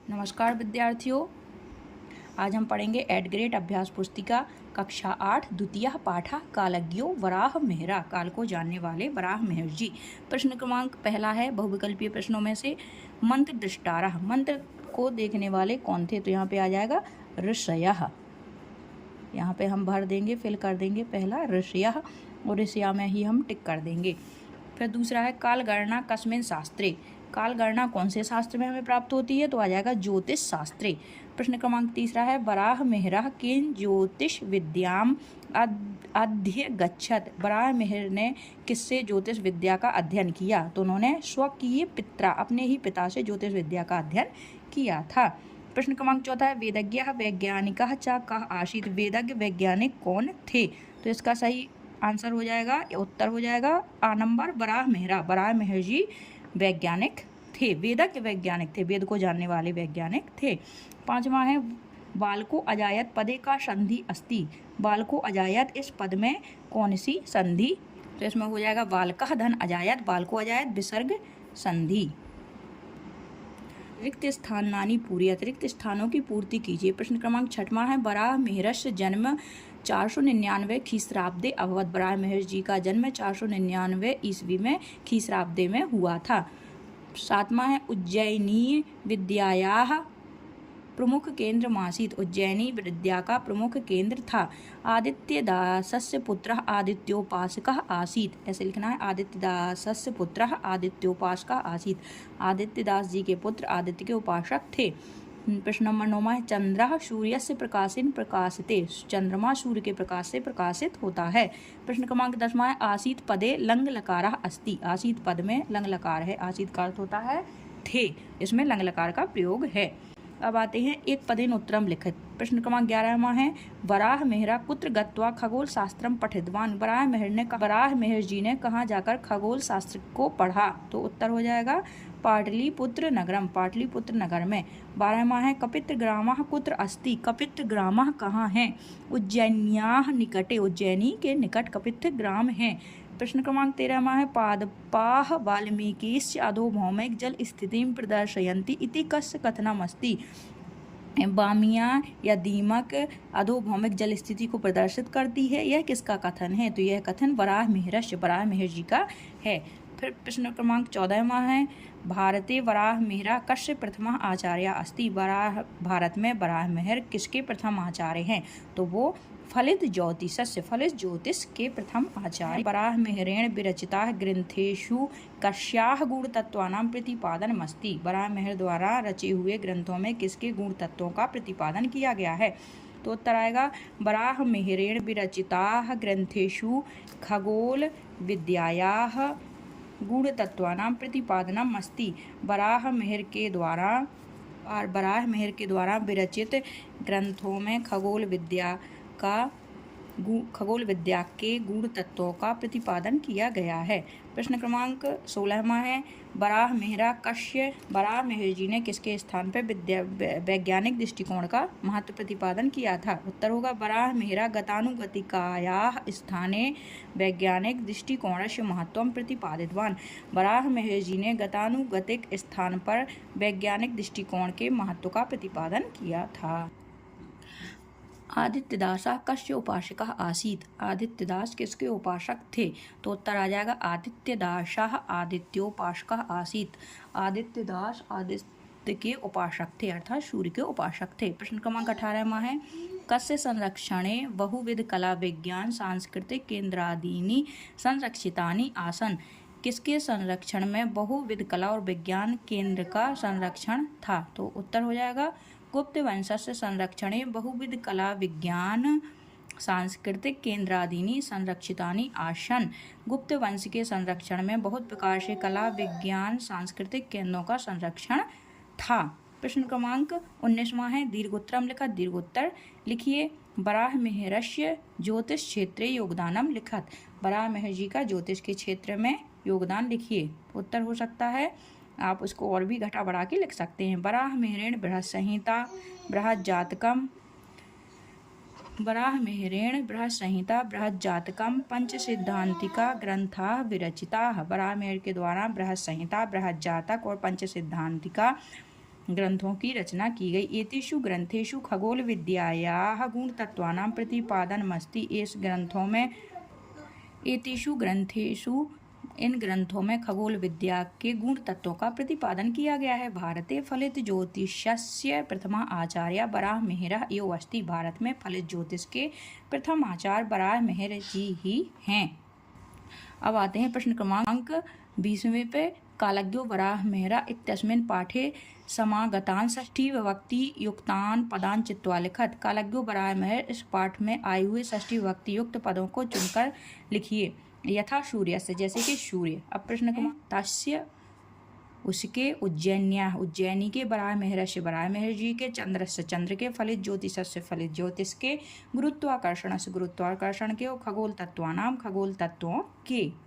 नमस्कार विद्यार्थियों, आज हम पढ़ेंगे एट ग्रेड अभ्यास पुस्तिका कक्षा 8 द्वितीय पाठा कालज्ञो वराह मेहरा। काल को जानने वाले वराह मेहर जी। प्रश्न क्रमांक पहला है बहुविकल्पीय प्रश्नों में से मंत्र दृष्टारा, मंत्र को देखने वाले कौन थे? तो यहाँ पे आ जाएगा ऋषयः। यहाँ पे हम भर देंगे, फिल कर देंगे पहला ऋषयः और ऋषया में ही हम टिक कर देंगे। फिर दूसरा है काल गणना कस्मिन् शास्त्रे, काल गणना कौन से शास्त्र में हमें प्राप्त होती है? तो आ जाएगा ज्योतिष शास्त्रे। प्रश्न क्रमांक तीसरा है वराह मेहरः किन ज्योतिष विद्याम अध्यगच्छत्, वराह मेहर ने किससे ज्योतिष विद्या का अध्ययन किया? तो उन्होंने स्वकीय पित्रा, अपने ही पिता से ज्योतिष विद्या का अध्ययन किया था। प्रश्न क्रमांक चौथा है वेदज्ञः वैज्ञानिकः च कः आसीत्, वेदज्ञ वैज्ञानिक कौन थे? तो इसका सही आंसर हो जाएगा, उत्तर हो जाएगा आ नंबर वराह मेहरा। वराह मेहर जी वैज्ञानिक थे, वेदज्ञ वैज्ञानिक थे, वेद को जानने वाले वैज्ञानिक थे। पांचवा है बालको अजायत पदे का संधि अस्ति, बालको अजायत इस पद में कौन सी संधि? तो इसमें हो जाएगा बालकः धन अजायत, बालको अजायत विसर्ग संधि। रिक्त स्थानानि पूर्यत, रिक्त स्थानों की पूर्ति कीजिए। प्रश्न क्रमांक छठवां है वराह मेहरस्य जन्म 499 खीसराब्दे अभवत, वराह मेहर जी का जन्म 499 ईस्वी में खीसराब्दे में हुआ था। सातवां है उज्जैनी विद्यायाः प्रमुख केंद्र मासीत, उज्जैनी विद्या का प्रमुख केंद्र था। आदित्यदासस्य पुत्रः आदित्योपासकः आसीत्, ऐसे लिखना है आदित्यदासस्य पुत्रः आदित्योपासकः आसीत्, आदित्यदास जी के पुत्र आदित्य के उपासक थे। प्रश्न नंबर 9 है चंद्रः सूर्यस्य प्रकाशेन प्रकाशते, चंद्रमा सूर्य के प्रकाश से प्रकाशित होता है। प्रश्न क्रमांक 10 है आसीत पदे लंग लकारः अस्ति, आसीत पद में लंग लकार है, आसीत का अर्थ होता है थे, इसमें लंग लकार का प्रयोग है। अब आते हैं एक पदेन उत्तरम लिखित। प्रश्न क्रमांक 11वां है वराह मेहरा कुत्र गत्वा खगोल शास्त्रम पठितवान, वराह मेहर जी ने कहाँ जाकर खगोल शास्त्र को पढ़ा? तो उत्तर हो जाएगा पाटलिपुत्र नगरम, पाटलिपुत्र नगर में। 12वां है कपित्र ग्रामः कुत्र अस्ति, कपित्र ग्रामः कहाँ है? उज्जैन्याः निकटे, उज्जैनी के निकट कपित्र ग्राम है। प्रश्न क्रमांक 13वां है पादपाः वाल्मीकिश्च अधोभौमिक जल स्थितिं प्रदर्शयन्ति इति कस्य कथनमस्ति, बामिया या दीमक अधोभौमिक जल स्थिति को प्रदर्शित करती है, यह किसका कथन है? तो यह कथन वराह मेहरस्य, वराह मेहर जी का है। फिर प्रश्न क्रमांक 14वां है भारते वराह मेहरा कस्य प्रथम आचार्य अस्ति, भारत में वराह मेहर किसके प्रथम आचार्य हैं? तो वो फलित ज्योतिषस्य, फलित ज्योतिष के प्रथम आचार्य। वराह मेहरेण विरचिता ग्रंथेषु कस्याः गुण तत्वानां प्रतिपादनमस्ति, वराह मेहर द्वारा रचे हुए ग्रंथों में किसके गुण तत्वों का प्रतिपादन किया गया है? तो उत्तर आएगा वराह मेहरेण विरचिताः ग्रंथेषु खगोल विद्यायाः गुण तत्वानां प्रतिपादनम अस्ति, वराह मेहर के द्वारा विरचित ग्रंथों में खगोल विद्या के गुण तत्वों का प्रतिपादन किया गया है। प्रश्न क्रमांक 16वां है वराह मेहर जी ने किसके स्थान पर वैज्ञानिक दृष्टिकोण का महत्व प्रतिपादन किया था? उत्तर होगा वराह मेहरा गतानुगतिकायाः स्थाने वैज्ञानिक दृष्टिकोणस्य महत्वं प्रतिपादितवान, वराह मेहर जी ने गतानुगतिक स्थान पर वैज्ञानिक दृष्टिकोण के महत्व का प्रतिपादन किया था। आदित्यदासः कस्य उपासकः आसीत्, आदित्यदास किसके उपासक थे? तो उत्तर आ जाएगा आदित्यदासः आदित्योपासकः आसीत्, आदित्यदास आदित्य के उपासक थे, अर्थात सूर्य के उपासक थे। प्रश्न क्रमांक 18वां है कस्य संरक्षणे बहुविध कला विज्ञान सांस्कृतिक केंद्रादीनि संरक्षितानि आसन, किसके संरक्षण में बहुविध कला और विज्ञान केंद्र का संरक्षण था? तो उत्तर हो जाएगा गुप्त वंशस्य संरक्षणे बहुविध कला विज्ञान सांस्कृतिक केंद्रादीनि संरक्षितानि आसन, गुप्त वंश के संरक्षण में बहुत प्रकार से कला विज्ञान सांस्कृतिक केंद्रों का संरक्षण था। प्रश्न क्रमांक 19वां है दीर्घोत्तरम लिखा, दीर्घोत्तर लिखिए। वराह मेहरस्य ज्योतिष क्षेत्रे योगदानम लिखत, वराह मेहर जी का ज्योतिष के क्षेत्र में योगदान लिखिए। उत्तर हो सकता है, आप उसको और भी घटा बढ़ा के लिख सकते हैं। वराह मेहरेण बृहत संहिता बृहत जातकम, वराह मेहरेण बृहत संहिता बृहत जातकम पंच सिद्धांतिका ग्रंथा विरचिता, वराह मेहर के द्वारा बृहत संहिता बृहत जातक और पंच सिद्धांतिका ग्रंथों की रचना की गई। एतेषु ग्रंथेषु खगोल विद्यायाः गुणतत्त्वानां प्रतिपादनमस्ति। इन ग्रंथों में खगोल विद्या के गुण तत्वों का प्रतिपादन किया गया है। भारते फलित ज्योतिषस्य प्रथमा आचार्य बराह मिहिरः एव अस्ति। भारत में फलित ज्योतिष के प्रथम आचार्य बराह मिहिर जी ही हैं। अब आते हैं प्रश्न क्रमांक 20वें पे। कालज्ञो वराह मिहिरः इत्यस्मिन् पाठे समागतान् षष्ठी विभक्ति युक्तान् पदान् चित्वा लिखत। कालज्ञो वराह मिहिर इस पाठ में आए हुए षष्ठी विभक्ति युक्त पदों को चुनकर लिखिए। यथा सूर्य से, जैसे कि सूर्य। अब प्रश्न क्रमांक तस्य उसके, उज्जैन्या उज्जैनी के, बराह मिहिर से बराह मिहिर जी के, चंद्र से चंद्र के, फलित ज्योतिष से फलित ज्योतिष के, गुरुत्वाकर्षण से गुरुत्वाकर्षण के, और खगोल तत्वानाम खगोल तत्वों के।